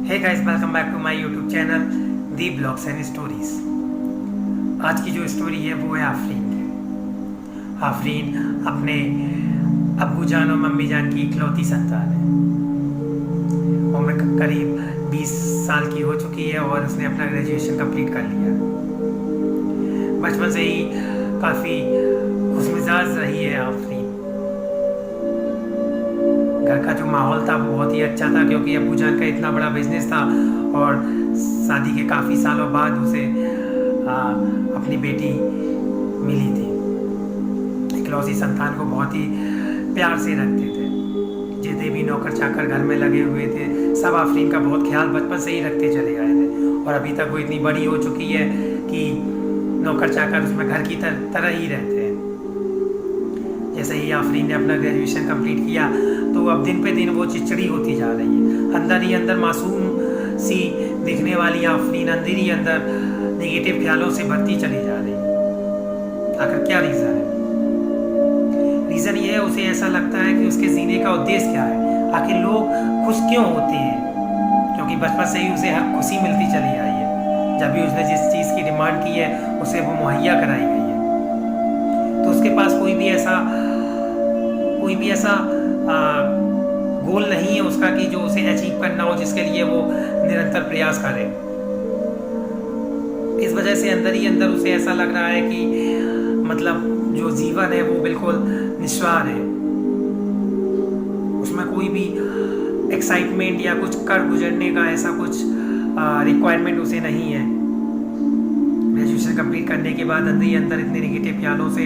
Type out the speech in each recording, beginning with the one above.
Hey guys, welcome back to my YouTube channel the blogs and stories. आज की जो story है वो है आफरीन की। आफरीन अपने अब्बू जान और मम्मी जान की इकलौती संतान है। उम्र करीब 20 साल की हो चुकी है और उसने अपना ग्रेजुएशन कंप्लीट कर लिया। बचपन से ही काफ़ी खुशमिजाज रही है आफरीन। घर का जो माहौल था वो बहुत ही अच्छा था, क्योंकि अब्बू जान का इतना बड़ा बिजनेस था और शादी के काफ़ी सालों बाद उसे अपनी बेटी मिली थी। इकलौती संतान को बहुत ही प्यार से रखते थे। जितने भी नौकर चाकर घर में लगे हुए थे सब आफरीन का बहुत ख्याल बचपन से ही रखते चले आए थे, और अभी तक वो इतनी बड़ी हो चुकी है कि नौकर चाकर उसमें घर की तरह ही रहते हैं। जैसे ही आफरीन ने अपना ग्रेजुएशन कंप्लीट किया तो अब दिन पे दिन वो चिड़चिड़ी होती जा रही है। अंदर ही अंदर मासूम सी दिखने वाली आफरीन अंदर ही अंदर नेगेटिव ख्यालों से भरती चली जा रही है। आखिर क्या रीज़न है? रीज़न ये है, उसे ऐसा लगता है कि उसके जीने का उद्देश्य क्या है, आखिर लोग खुश क्यों होते हैं, क्योंकि बचपन से ही उसे हर खुशी मिलती चली आई है। जब भी उसने जिस चीज़ की डिमांड की है उसे वो मुहैया कराई गई है। तो उसके पास कोई भी ऐसा गोल नहीं है उसका कि जो उसे अचीव करना हो, जिसके लिए वो निरंतर प्रयास करे। इस वजह से अंदर ही अंदर उसे ऐसा लग रहा है कि मतलब जो जीवन है वो बिल्कुल निस्वार है। उसमें कोई भी एक्साइटमेंट या कुछ कर गुजरने का ऐसा कुछ रिक्वायरमेंट उसे नहीं है। ग्रेजुएशन कंप्लीट करने के बाद अंदर ही अंदर इतने नेगेटिव ख्यालों से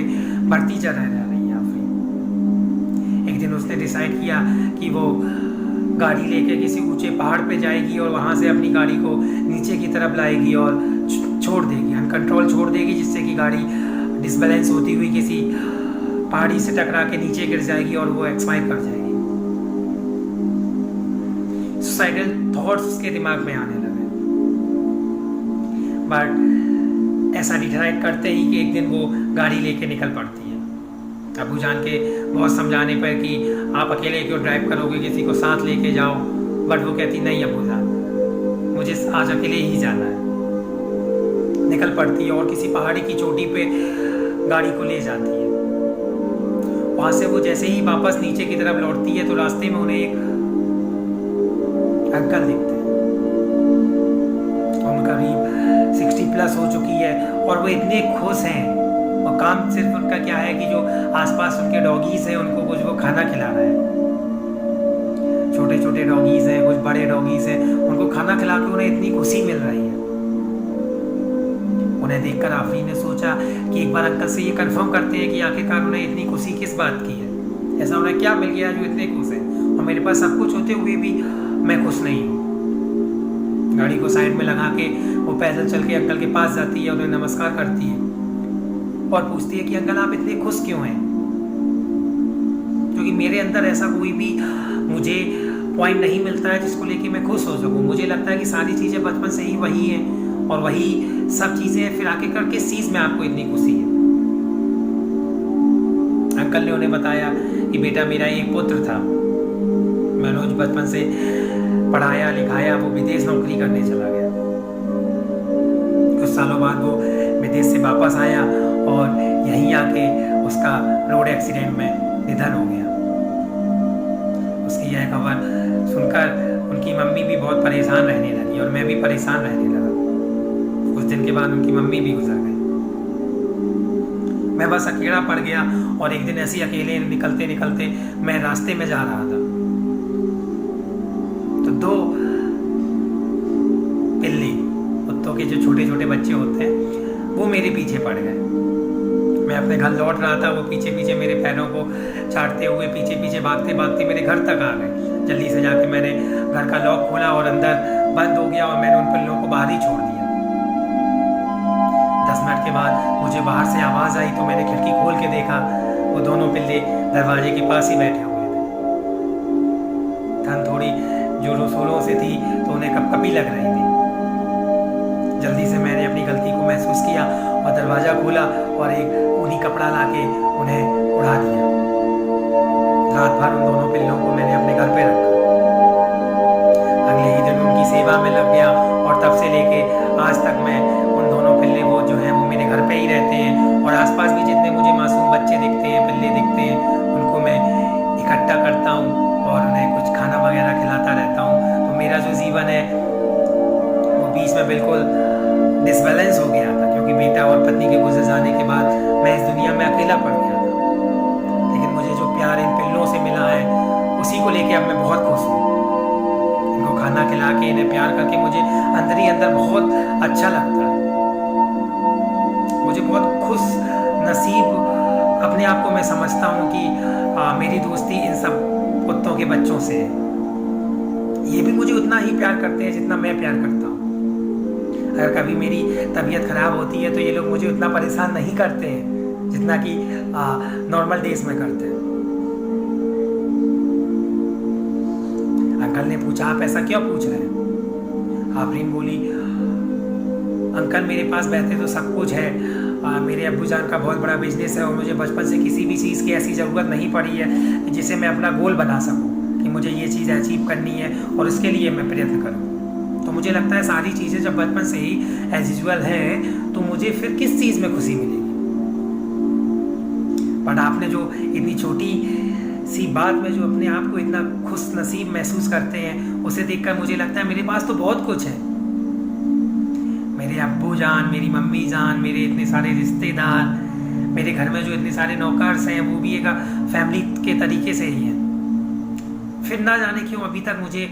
बढ़ती जा रही है आफरीन। एक दिन उसने डिसाइड किया कि वो गाड़ी लेके किसी ऊंचे पहाड़ पे जाएगी और वहाँ से अपनी गाड़ी को नीचे की तरफ लाएगी और छोड़ देगी, अनकंट्रोल छोड़ देगी, जिससे कि गाड़ी डिसबैलेंस होती हुई किसी पहाड़ी से टकरा के नीचे गिर जाएगी और वो एक्सपायर कर जाएगी। सुसाइडल थॉट्स उसके दिमाग में आने लगे। बट ऐसा डिसाइड करते ही कि एक दिन वो गाड़ी लेके निकल पड़ती है। अब्बू जान के बहुत समझाने पर कि आप अकेले क्यों ड्राइव करोगे, किसी को साथ लेके जाओ, बट वो कहती नहीं अब्बू जान, मुझे आज अकेले ही जाना है। निकल पड़ती है और किसी पहाड़ी की चोटी पे गाड़ी को ले जाती है। वहाँ से वो जैसे ही वापस नीचे की तरफ लौटती है तो रास्ते में उन्हें एक अंकल दिखते हैं। उनका करीब 60+ हो चुकी है और वो इतने खुश हैं, और काम सिर्फ उनका क्या है कि जो आसपास उनके डॉगीज हैं उनको कुछ वो खाना खिला रहा है। छोटे छोटे डॉगीज हैं, कुछ बड़े डॉगीज हैं, उनको खाना खिला के उन्हें इतनी खुशी मिल रही है। उन्हें देखकर आफरीन ने सोचा कि एक बार अंकल से ये कंफर्म करते हैं कि आखिरकार उन्हें इतनी खुशी किस बात की है। ऐसा उन्हें क्या मिल गया जो इतने खुश है, और मेरे पास सब कुछ होते हुए भी मैं खुश नहीं हूँ। गाड़ी को साइड में लगा के वो पैदल चल के अंकल के पास जाती है, उन्हें नमस्कार करती है और पूछती है कि अंकल आप इतने खुश क्यों हैं, क्योंकि मेरे अंदर ऐसा कोई भी मुझे पॉइंट नहीं मिलता है जिसको लेके मैं खुश हो सकूं। मुझे लगता है कि सारी चीज़ें बचपन से ही वही हैं और वही सब चीज़ें फिर आके करके किस चीज़ में आपको इतनी खुशी है। अंकल ने उन्हें बताया कि बेटा मेरा एक पुत्र था, मैंने उस बचपन से पढ़ाया लिखाया, वो विदेश नौकरी करने चला गया। कुछ सालों बाद वो विदेश से वापस आया और यहीं आके उसका रोड एक्सीडेंट में निधन हो गया। उसकी यह खबर सुनकर उनकी मम्मी भी बहुत परेशान रहने लगी और मैं भी परेशान रहने लगा। कुछ दिन के बाद उनकी मम्मी भी गुजर गई। मैं बस अकेला पड़ गया और एक दिन ऐसे अकेले निकलते निकलते मैं रास्ते में जा रहा था तो 2 पिल्ली, कुत्तों के जो छोटे छोटे बच्चे होते हैं, वो मेरे पीछे पड़ गए। मैं अपने घर लौट रहा था, वो पीछे पीछे मेरे पैरों को चाटते हुए पीछे पीछे भागते भागते मेरे घर तक आ गए। जल्दी से जाके मैंने घर का लॉक खोला और अंदर बंद हो गया और मैंने उन पिल्लों को बाहर ही छोड़ दिया। 10 मिनट के बाद मुझे बाहर से आवाज़ आई तो मैंने खिड़की खोल के देखा, वो दोनों पिल्ले दरवाजे के पास ही बैठे हुए थे। ठंड थोड़ी जोरों शोरों से थी तो उन्हें कपकपी लग रही थी। जल्दी से मैंने अपनी गलती को महसूस किया और दरवाज़ा खोला और एक ऊनी कपड़ा लाके उन्हें उड़ा दिया। रात भर उन दोनों पिल्लों को मैंने अपने घर पे रखा। अगले ही दिन उनकी सेवा जीवन है वो बीच में बिल्कुल डिसबैलेंस हो गया था, क्योंकि बेटा और पत्नी के गुजर जाने के बाद मैं इस दुनिया में अकेला पड़ गया था। लेकिन मुझे जो प्यार इन पिल्लों से मिला है उसी को लेके अब मैं बहुत खुश हूँ। इनको खाना खिला के इन्हें प्यार करके मुझे अंदर ही अंदर बहुत अच्छा लगता है। मुझे बहुत खुश नसीब अपने आप को मैं समझता हूँ कि मेरी दोस्ती इन सब कुत्तों के बच्चों से है। ये भी मुझे उतना ही प्यार करते हैं जितना मैं प्यार करता हूँ। अगर कभी मेरी तबीयत खराब होती है तो ये लोग मुझे उतना परेशान नहीं करते हैं जितना कि नॉर्मल डेज में करते हैं। अंकल ने पूछा, आप ऐसा क्यों पूछ रहे हैं? आफरीन बोली, अंकल मेरे पास बैठे तो सब कुछ है, मेरे अब्बू जान का बहुत बड़ा बिजनेस है और मुझे बचपन से किसी भी चीज़ की ऐसी ज़रूरत नहीं पड़ी है जिसे मैं अपना गोल बना सकूं कि मुझे ये चीज़ अचीव करनी है और इसके लिए मैं प्रयत्न करूं। तो मुझे लगता है सारी चीज़ें जब बचपन से ही एज यूजुअल हैं तो मुझे फिर किस चीज़ में खुशी मिलेगी। बट आपने जो इतनी छोटी सी बात में जो अपने आप को इतना खुश नसीब महसूस करते हैं उसे देखकर मुझे लगता है मेरे पास तो बहुत कुछ है। मेरे अब्बू जान, मेरी मम्मी जान, मेरे इतने सारे रिश्तेदार, मेरे घर में जो इतने सारे नौकर्स हैं वो भी एक फैमिली के तरीके से ही हैं। फिर ना जाने क्यों अभी तक मुझे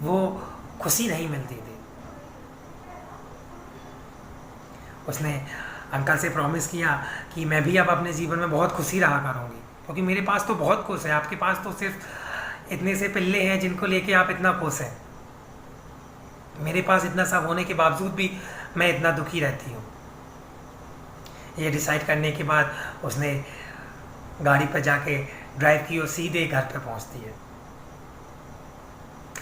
वो खुशी नहीं मिलती थी। उसने अंकल से प्रॉमिस किया कि मैं भी अब अपने जीवन में बहुत खुशी रहा करूँगी, क्योंकि मेरे पास तो बहुत खुश है, आपके पास तो सिर्फ इतने से पिल्ले हैं जिनको लेके आप इतना खुश हैं। मेरे पास इतना सब होने के बावजूद भी मैं इतना दुखी रहती हूँ। ये डिसाइड करने के बाद उसने गाड़ी पर जाके ड्राइव की और सीधे घर पर पहुँचती है।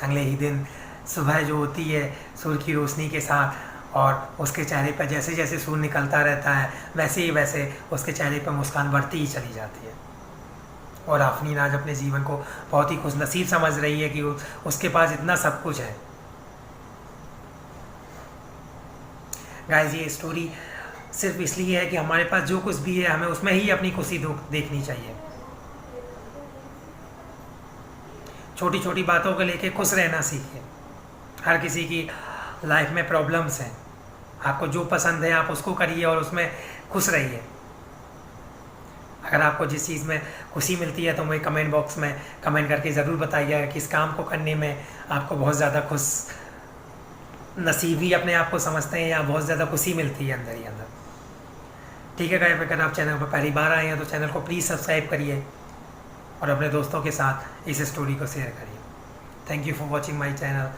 अगले ही दिन सुबह जो होती है सूर्य की रोशनी के साथ, और उसके चेहरे पर जैसे जैसे सूर्य निकलता रहता है वैसे ही वैसे उसके चेहरे पर मुस्कान बढ़ती ही चली जाती है। और आफरीन आज अपने जीवन को बहुत ही खुशनसीब समझ रही है कि उसके पास इतना सब कुछ है। गाइस, ये स्टोरी सिर्फ इसलिए है कि हमारे पास जो कुछ भी है हमें उसमें ही अपनी खुशी देखनी चाहिए। छोटी छोटी बातों को लेके खुश रहना सीखिए। हर किसी की लाइफ में प्रॉब्लम्स हैं, आपको जो पसंद है आप उसको करिए और उसमें खुश रहिए। अगर आपको जिस चीज़ में खुशी मिलती है तो मुझे कमेंट बॉक्स में कमेंट करके ज़रूर बताइएगा कि इस काम को करने में आपको बहुत ज़्यादा खुश नसीबी अपने आप को समझते हैं या बहुत ज़्यादा खुशी मिलती है अंदर ही अंदर। ठीक है गाइस, अगर आप चैनल पर पहली बार आए हैं तो चैनल को प्लीज़ सब्सक्राइब करिए और अपने दोस्तों के साथ इस स्टोरी को शेयर करिए। Thank you for watching my channel.